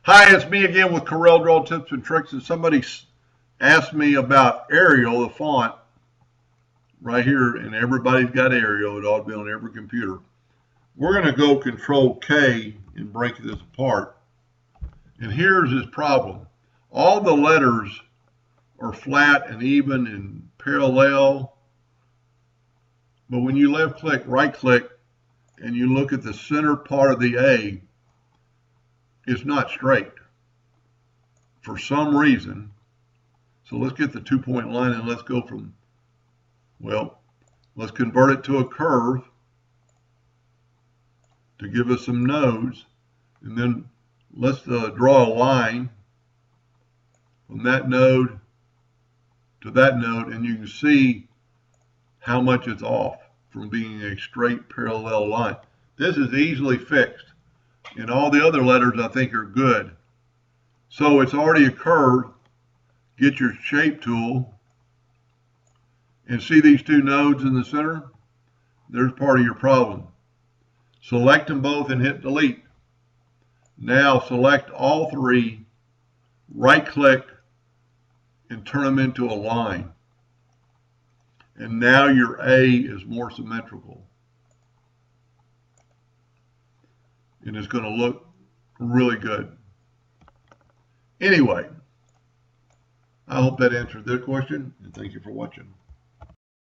Hi, it's me again with Corel Draw tips and tricks. And somebody asked me about Arial, the font, right here, and everybody's got Arial. It ought to be on every computer. We're going to go Control K and break this apart. And here's his problem. All the letters are flat and even and parallel. But when you left click, right click, and you look at the center part of the A, it's not straight for some reason. So let's get the 2-point line and let's go from, well, let's convert it to a curve to give us some nodes. And then let's draw a line from that node to that node, and you can see how much it's off from being a straight parallel line. This is easily fixed. And all the other letters I think are good. So it's already a curve. Get your shape tool and see these two nodes in the center? There's part of your problem. Select them both and hit delete. Now select all three, right click, and turn them into a line. And now your A is more symmetrical. And it's going to look really good. Anyway, I hope that answered their question, and thank you for watching.